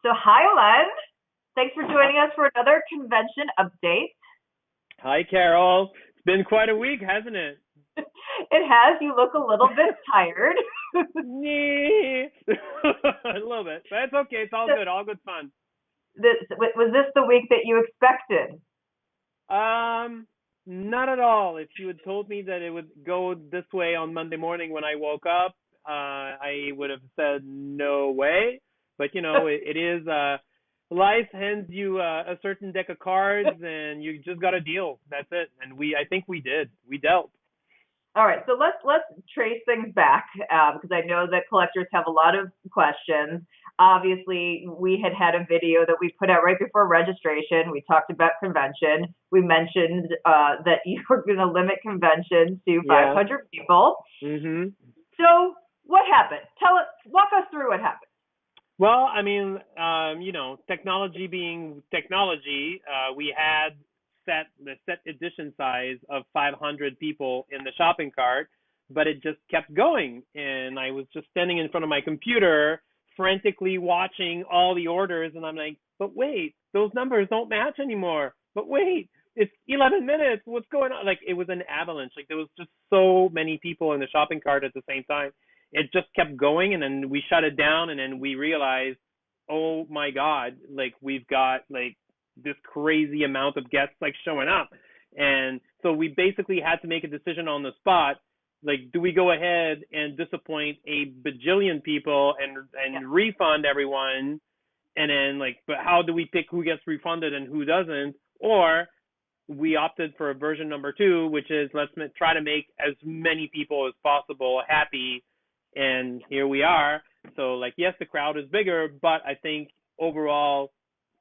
So hi, Alain. Thanks for joining us for another convention update. Hi, Carol. It's been quite a week, hasn't it? It has. You look a little bit tired. Nee. A little bit, but it's okay. It's all good. All good fun. Was this the week that you expected? Um, Not at all. If you had told me that it would go this way on Monday morning when I woke up, I would have said no way. But it is. Life hands you a certain deck of cards, and you just got to deal. That's it. And I think we did. We dealt. All right, so let's trace things back because I know that collectors have a lot of questions. Obviously, we had a video that we put out right before registration. We talked about convention. We mentioned that you were going to limit convention to Yeah. 500 people. Mhm. So what happened? Walk us through what happened. Well, I mean, technology being technology, we had the set edition size of 500 people in the shopping cart, but it just kept going. And I was just standing in front of my computer, frantically watching all the orders, and I'm like, but wait, those numbers don't match anymore. But wait, it's 11 minutes. What's going on? Like, it was an avalanche. Like, there was just so many people in the shopping cart at the same time. It just kept going, and then we shut it down, and then we realized, oh my God, like, we've got like this crazy amount of guests like showing up. And so we basically had to make a decision on the spot. Like, do we go ahead and disappoint a bajillion people and refund everyone? And then, like, but how do we pick who gets refunded and who doesn't? Or we opted for a version number two, which is let's try to make as many people as possible happy. And here we are. So, like, yes, the crowd is bigger, but I think overall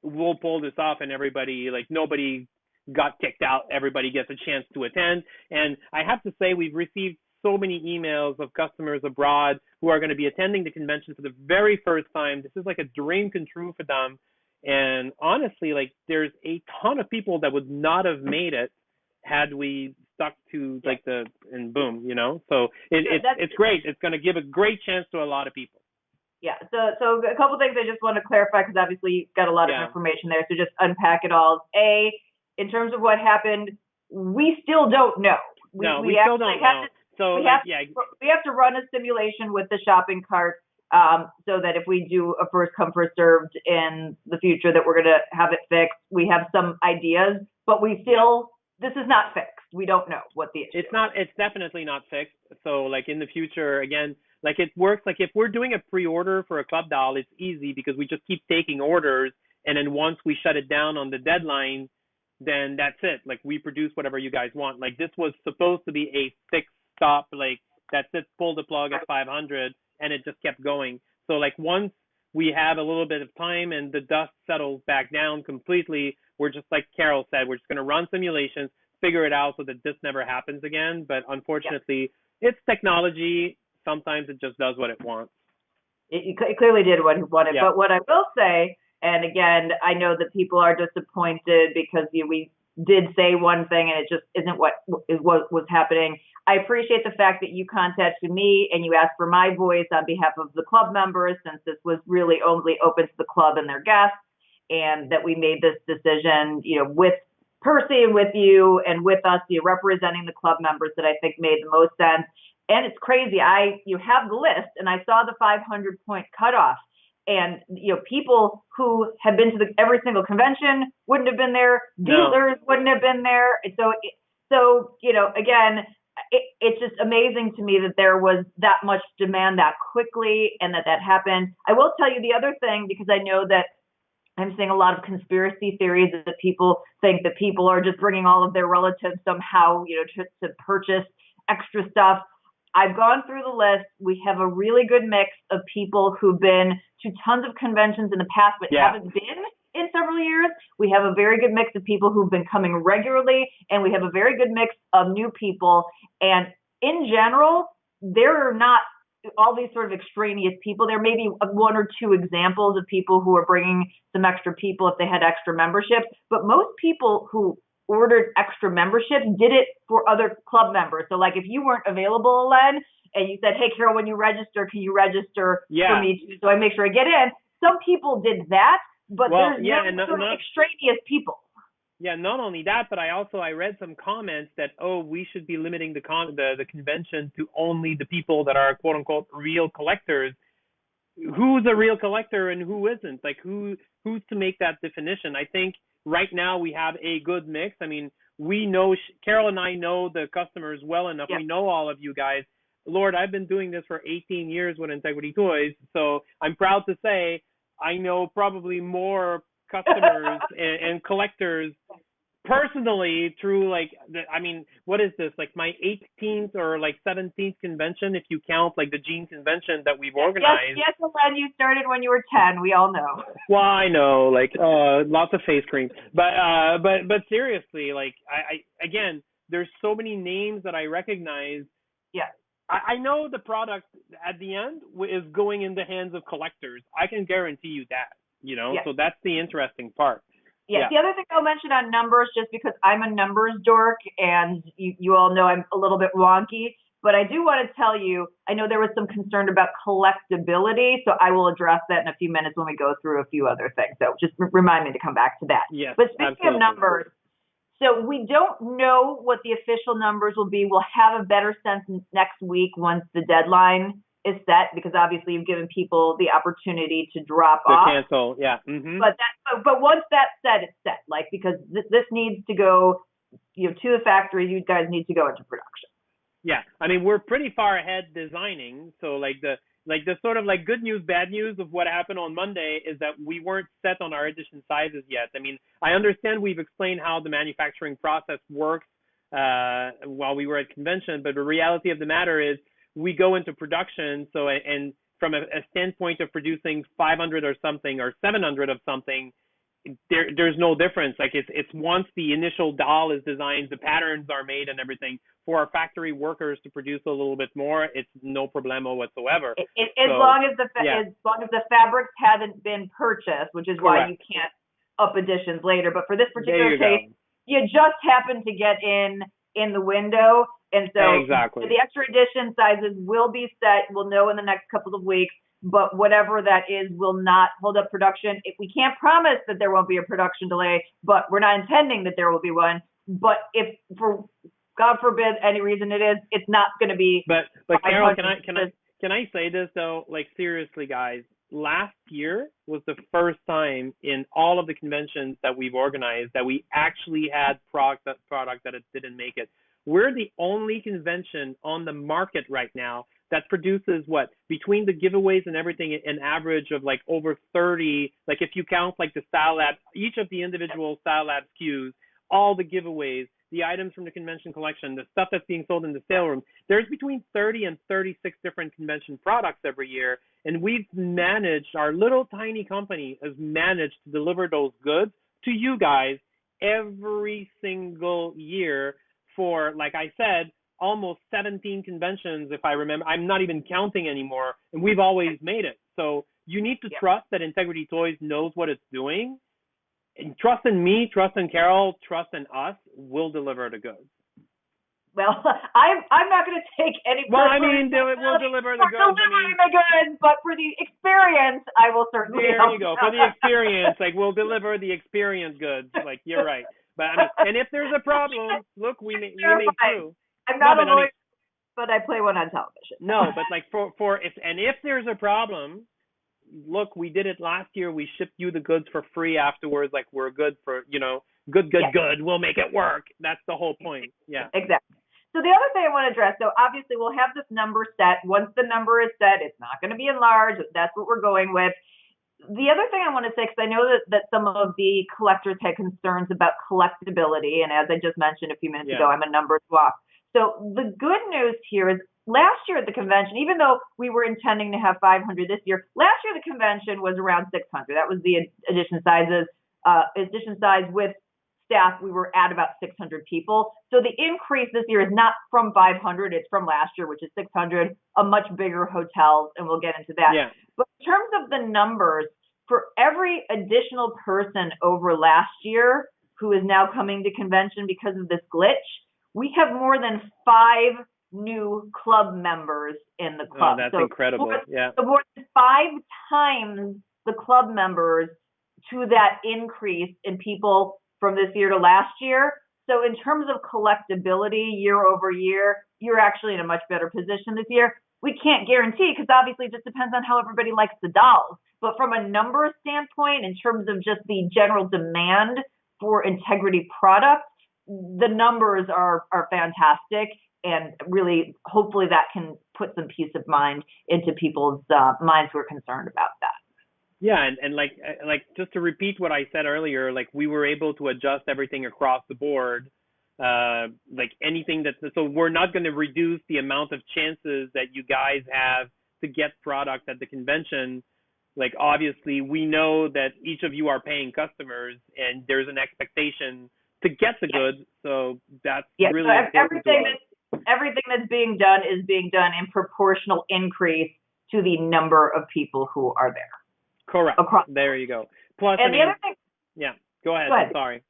we'll pull this off, and everybody, like, nobody got kicked out. Everybody gets a chance to attend. And I have to say, we've received so many emails of customers abroad who are going to be attending the convention for the very first time. This is like a dream come true for them. And honestly, like, there's a ton of people that would not have made it had we stuck to like and boom, So it's great. It's going to give a great chance to a lot of people. Yeah. So a couple things I just want to clarify because obviously you've got a lot of information there. So just unpack it all. In terms of what happened, we still don't know. We still don't know. We have to run a simulation with the shopping cart so that if we do a first come first served in the future, that we're going to have it fixed. We have some ideas, but this is not fixed. We don't know what the issue is. It's definitely not fixed. So, like, in the future, again, like, it works. Like, if we're doing a pre-order for a club doll, it's easy because we just keep taking orders. And then once we shut it down on the deadline, then that's it. Like, we produce whatever you guys want. Like, this was supposed to be a fixed stop. Like, that's it, pull the plug at 500, and it just kept going. So, like, once we have a little bit of time and the dust settles back down completely, we're just, like Carol said, we're just going to run simulations, figure it out so that this never happens again. But unfortunately, it's technology. Sometimes it just does what it wants. It clearly did what it wanted. Yeah. But what I will say, and again, I know that people are disappointed because we did say one thing and it just isn't what was happening. I appreciate the fact that you contacted me and you asked for my voice on behalf of the club members, since this was really only open to the club and their guests, and that we made this decision, with Percy and with you and with us, representing the club members, that I think made the most sense. And it's crazy. You have the list, and I saw the 500 point cutoff. And people who have been to every single convention wouldn't have been there. Dealers wouldn't have been there. So again, it's just amazing to me that there was that much demand that quickly, and that happened. I will tell you the other thing, because I know that I'm seeing a lot of conspiracy theories that people think that people are just bringing all of their relatives somehow, to purchase extra stuff. I've gone through the list. We have a really good mix of people who've been to tons of conventions in the past but haven't been in several years. We have a very good mix of people who've been coming regularly, and we have a very good mix of new people. And in general, there are not all these sort of extraneous people. There may be one or two examples of people who are bringing some extra people if they had extra memberships, but most people who ordered extra memberships did it for other club members. So, like, if you weren't available, Alain, and you said, hey, Carol, when you register, can you register for me too, so I make sure I get in? some people did that, but Well, there's yeah, no sort of extraneous people. yeah, not only that, but I read some comments that, oh, we should be limiting the convention to only the people that are quote unquote real collectors. Who's a real collector and who isn't? Like who's to make that definition? I think right now we have a good mix. I mean, we know Carol and I know the customers well enough. Yep. We know all of you guys. Lord, I've been doing this for 18 years with Integrity Toys, so I'm proud to say I know probably more customers and collectors personally through what is this, like my 18th or like 17th convention if you count like the jean convention that we've organized. Yes, Alain, you started when you were 10. We all know. Well, I know, like lots of face cream, but seriously, like I again, there's so many names that I recognize. Yeah. I know the product at the end is going in the hands of collectors. I can guarantee you that, Yeah. So that's the interesting part. Yeah. The other thing I'll mention on numbers, just because I'm a numbers dork and you all know I'm a little bit wonky, but I do want to tell you, I know there was some concern about collectability, so I will address that in a few minutes when we go through a few other things. So just remind me to come back to that. Yes, but speaking absolutely. of numbers, so we don't know what the official numbers will be. We'll have a better sense next week once the deadline is set, because obviously you've given people the opportunity to drop off. Cancel, yeah. Mm-hmm. But once that's set, it's set. Like, because this needs to go, to the factory. You guys need to go into production. Yeah, I mean, we're pretty far ahead designing. So like the sort of like good news, bad news of what happened on Monday is that we weren't set on our edition sizes yet. I mean, I understand we've explained how the manufacturing process works while we were at convention, but the reality of the matter is we go into production. So, and from a standpoint of producing 500 or something or 700 of something, there's no difference. Like it's once the initial doll is designed, the patterns are made and everything, for our factory workers to produce a little bit more, it's no problemo whatsoever. As long as the fabrics haven't been purchased, which is why you can't up editions later. But for this particular case, you just happen to get in the window. And so exactly. The extra edition sizes will be set. We'll know in the next couple of weeks. But whatever that is will not hold up production. We can't promise that there won't be a production delay, but we're not intending that there will be one. But if, for God forbid, any reason it is, it's not going to be. But Carol, can I say this though? Like seriously, guys, last year was the first time in all of the conventions that we've organized that we actually had product that it didn't make it. We're the only convention on the market right now that produces between the giveaways and everything, an average of like over 30, like if you count like the Style Lab, each of the individual Style Lab SKUs, all the giveaways, the items from the convention collection, the stuff that's being sold in the sale room, there's between 30 and 36 different convention products every year. And we've managed, our little tiny company has managed to deliver those goods to you guys every single year for, like I said, almost 17 conventions, if I remember. I'm not even counting anymore, and we've always made it. So you need to trust that Integrity Toys knows what it's doing. And trust in me, trust in Carol, trust in us. We'll deliver the goods. Well, I'm not going to take any. Well, I mean, we'll deliver the goods. Delivering the goods, but for the experience, I will certainly. There you go. For the experience, like we'll deliver the experience goods. Like you're right. But I mean, and if there's a problem, look, we make through. I'm not a lawyer, but I play one on television. No, but like if there's a problem, look, we did it last year. We shipped you the goods for free afterwards. Like we're good for, good. We'll make it work. That's the whole point. Yeah. Exactly. So the other thing I want to address, so obviously we'll have this number set. Once the number is set, it's not going to be enlarged. That's what we're going with. The other thing I want to say, because I know that some of the collectors had concerns about collectability, and as I just mentioned a few minutes ago, I'm a numbers walk. So the good news here is last year at the convention, even though we were intending to have 500 this year, last year the convention was around 600. That was the edition sizes. Edition size with staff, we were at about 600 people. So the increase this year is not from 500, it's from last year, which is 600, a much bigger hotel, and we'll get into that. Yeah. But in terms of the numbers, for every additional person over last year who is now coming to convention because of this glitch, we have more than 5 new club members in the club. Oh, that's incredible. So more than 5 times the club members to that increase in people from this year to last year. So in terms of collectability year over year, you're actually in a much better position this year. We can't guarantee because obviously it just depends on how everybody likes the dolls. But from a number standpoint, in terms of just the general demand for integrity products, the numbers are fantastic. And really, hopefully that can put some peace of mind into people's minds who are concerned about that. Yeah, and like just to repeat what I said earlier, like we were able to adjust everything across the board. Like anything so we're not going to reduce the amount of chances that you guys have to get product at the convention. Like obviously we know that each of you are paying customers and there's an expectation to get the goods. So that's really so important to us. Everything that's being done is being done in proportional increase to the number of people who are there. Correct. There you go. Plus, and the other thing, yeah, go ahead. I'm sorry.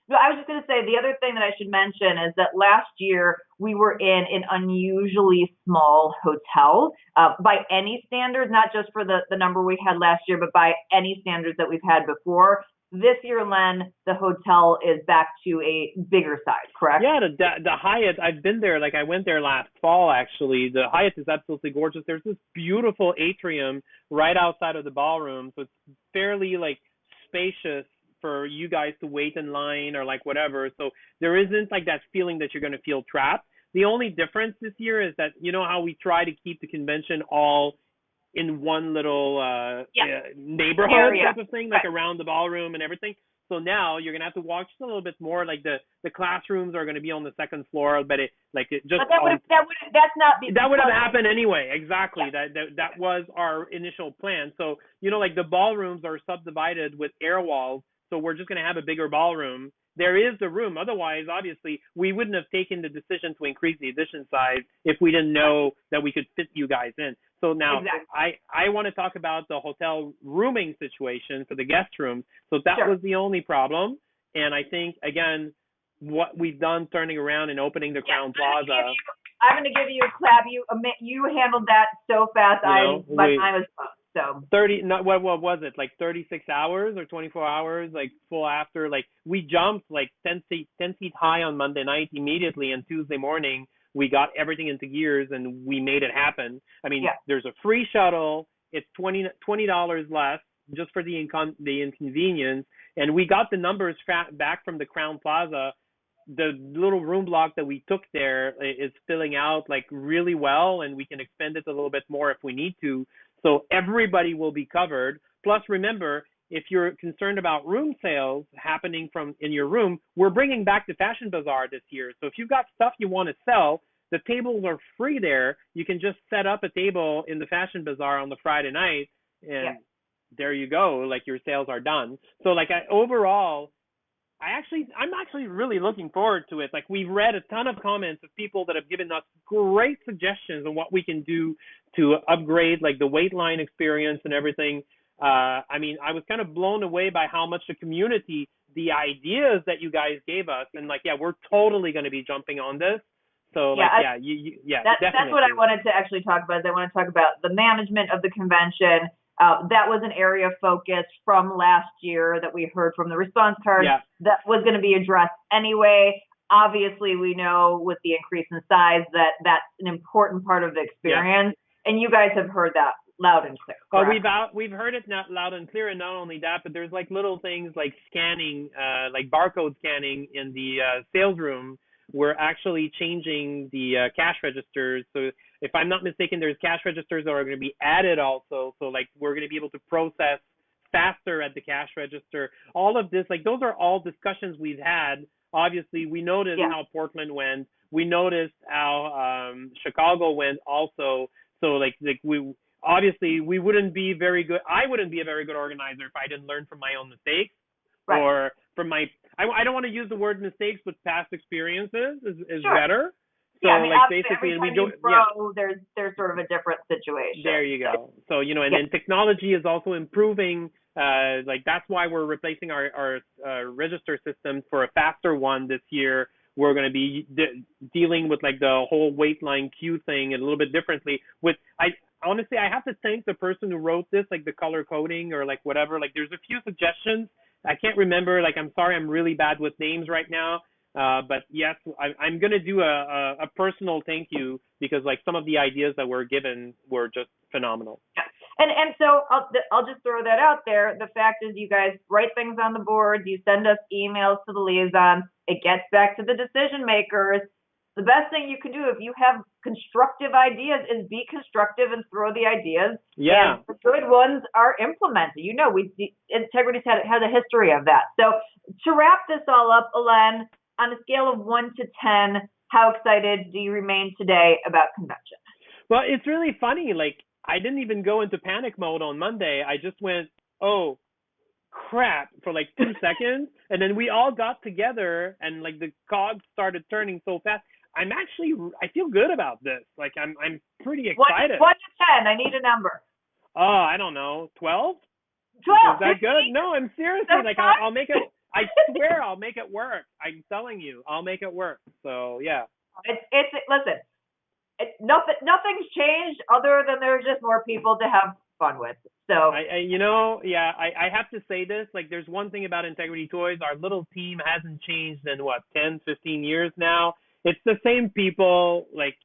No, I was just going to say the other thing that I should mention is that last year we were in an unusually small hotel by any standards, not just for the number we had last year, but by any standards that we've had before. This year, Len, the hotel is back to a bigger size, correct? Yeah, the Hyatt, I've been there. Like I went there last fall, actually. The Hyatt is absolutely gorgeous. There's this beautiful atrium right outside of the ballroom. So it's fairly like spacious for you guys to wait in line or like whatever. So there isn't like that feeling that you're going to feel trapped. The only difference this year is that, you know how we try to keep the convention all in one little neighborhood type of thing, like around the ballroom and everything. So now you're gonna have to walk just a little bit more. Like the classrooms are gonna be on the second floor, but that would have happened anyway. Exactly. Yeah. That was our initial plan. So like the ballrooms are subdivided with air walls, so we're just gonna have a bigger ballroom. There is the room. Otherwise, obviously, we wouldn't have taken the decision to increase the edition size if we didn't know that we could fit you guys in. So now I want to talk about the hotel rooming situation for the guest rooms. So that was the only problem. And I think, again, what we've done turning around and opening the Crown Plaza. I'm going to give you a clap. You handled that so fast. My time was up. So 30, what was it? Like 36 hours or 24 hours, like full after, like we jumped like 10 feet high on Monday night immediately, and Tuesday morning we got everything into gears and we made it happen. I mean, there's a free shuttle. It's $20 less just for the inconvenience. And we got the numbers back from the Crown Plaza. The little room block that we took there is filling out like really well, and we can expand it a little bit more if we need to. So everybody will be covered. Plus, remember, if you're concerned about room sales happening from in your room, we're bringing back the Fashion Bazaar this year. So if you've got stuff you want to sell, the tables are free there. You can just set up a table in the Fashion Bazaar on the Friday night, and there you go. Like your sales are done. So like overall, I'm actually really looking forward to it. Like we've read a ton of comments of people that have given us great suggestions on what we can do to upgrade like the wait line experience and everything. I mean, I was kind of blown away by how much the community, the ideas that you guys gave us, and like, we're totally going to be jumping on this. So definitely. That's what I wanted to actually talk about. I want to talk about the management of the convention. That was an area of focus from last year that we heard from the response cards that was going to be addressed anyway. Obviously, we know with the increase in size that that's an important part of the experience, and you guys have heard that loud and clear. Well, we've heard it loud and clear, and not only that, but there's like little things like scanning, like barcode scanning in the sales room. We're actually changing the cash registers. So if I'm not mistaken, there's cash registers that are going to be added also. So like we're going to be able to process faster at the cash register. All of this, like those are all discussions we've had. Obviously, we noticed how Portland went. We noticed how Chicago went also. So like we wouldn't be very good. I wouldn't be a very good organizer if I didn't learn from my own mistakes or from my. I don't want to use the word mistakes, but past experiences is better. So basically, every time there's sort of a different situation. There you go. So and then technology is also improving. Like that's why we're replacing our register system for a faster one this year. We're going to be dealing with like the whole wait line queue thing a little bit differently. honestly, I have to thank the person who wrote this, like the color coding or like whatever. Like, there's a few suggestions. I can't remember. Like, I'm sorry, I'm really bad with names right now. But yes, I'm gonna do a personal thank you because like some of the ideas that were given were just phenomenal. Yeah. And so I'll just throw that out there. The fact is, you guys write things on the boards, you send us emails to the liaisons. It gets back to the decision makers. The best thing you can do if you have constructive ideas is be constructive and throw the ideas. Yeah. And the good ones are implemented. You know, Integrity's has a history of that. So to wrap this all up, Alain, on a scale of 1 to 10, how excited do you remain today about convention? Well, it's really funny. Like, I didn't even go into panic mode on Monday. I just went, oh, crap, for like 2 seconds. And then we all got together and like the cogs started turning so fast. I feel good about this. Like, I'm pretty excited. 1 to 10, I need a number. Oh, I don't know, 12? 12. Is that good? No, I'm seriously, like, I'll make it, I swear I'll make it work. I'm telling you, I'll make it work. So, yeah. Listen, nothing's changed other than there's just more people to have fun with. So I have to say this. Like, there's one thing about Integrity Toys. Our little team hasn't changed in what 10, 15 years now. It's the same people. Like,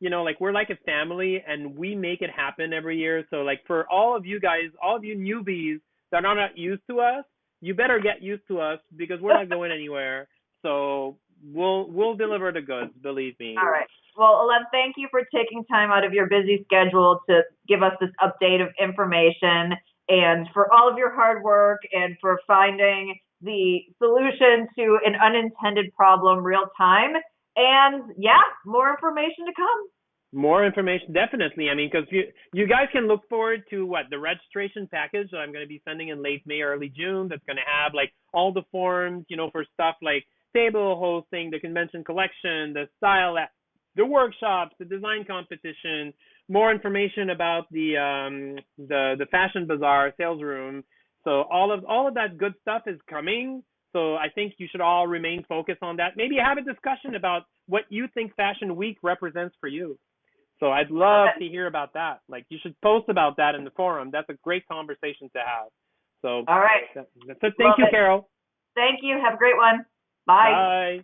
like we're like a family, and we make it happen every year. So, like, for all of you guys, all of you newbies that are not used to us, you better get used to us because we're not going anywhere. So we'll deliver the goods. Believe me. All right. Well, Alain, thank you for taking time out of your busy schedule to give us this update of information, and for all of your hard work and for finding the solution to an unintended problem real time. And yeah, more information to come. More information, definitely. I mean, because you guys can look forward to the registration package that I'm going to be sending in late May, early June. That's going to have like all the forms, for stuff like table hosting, the convention collection, the style, the workshops, the design competition, more information about the fashion bazaar sales room. So all of that good stuff is coming. So I think you should all remain focused on that. Maybe have a discussion about what you think Fashion Week represents for you. So I'd love to hear about that. Like, you should post about that in the forum. That's a great conversation to have. So all right. That's it. Thank you, Carol. Thank you. Have a great one. Bye. Bye.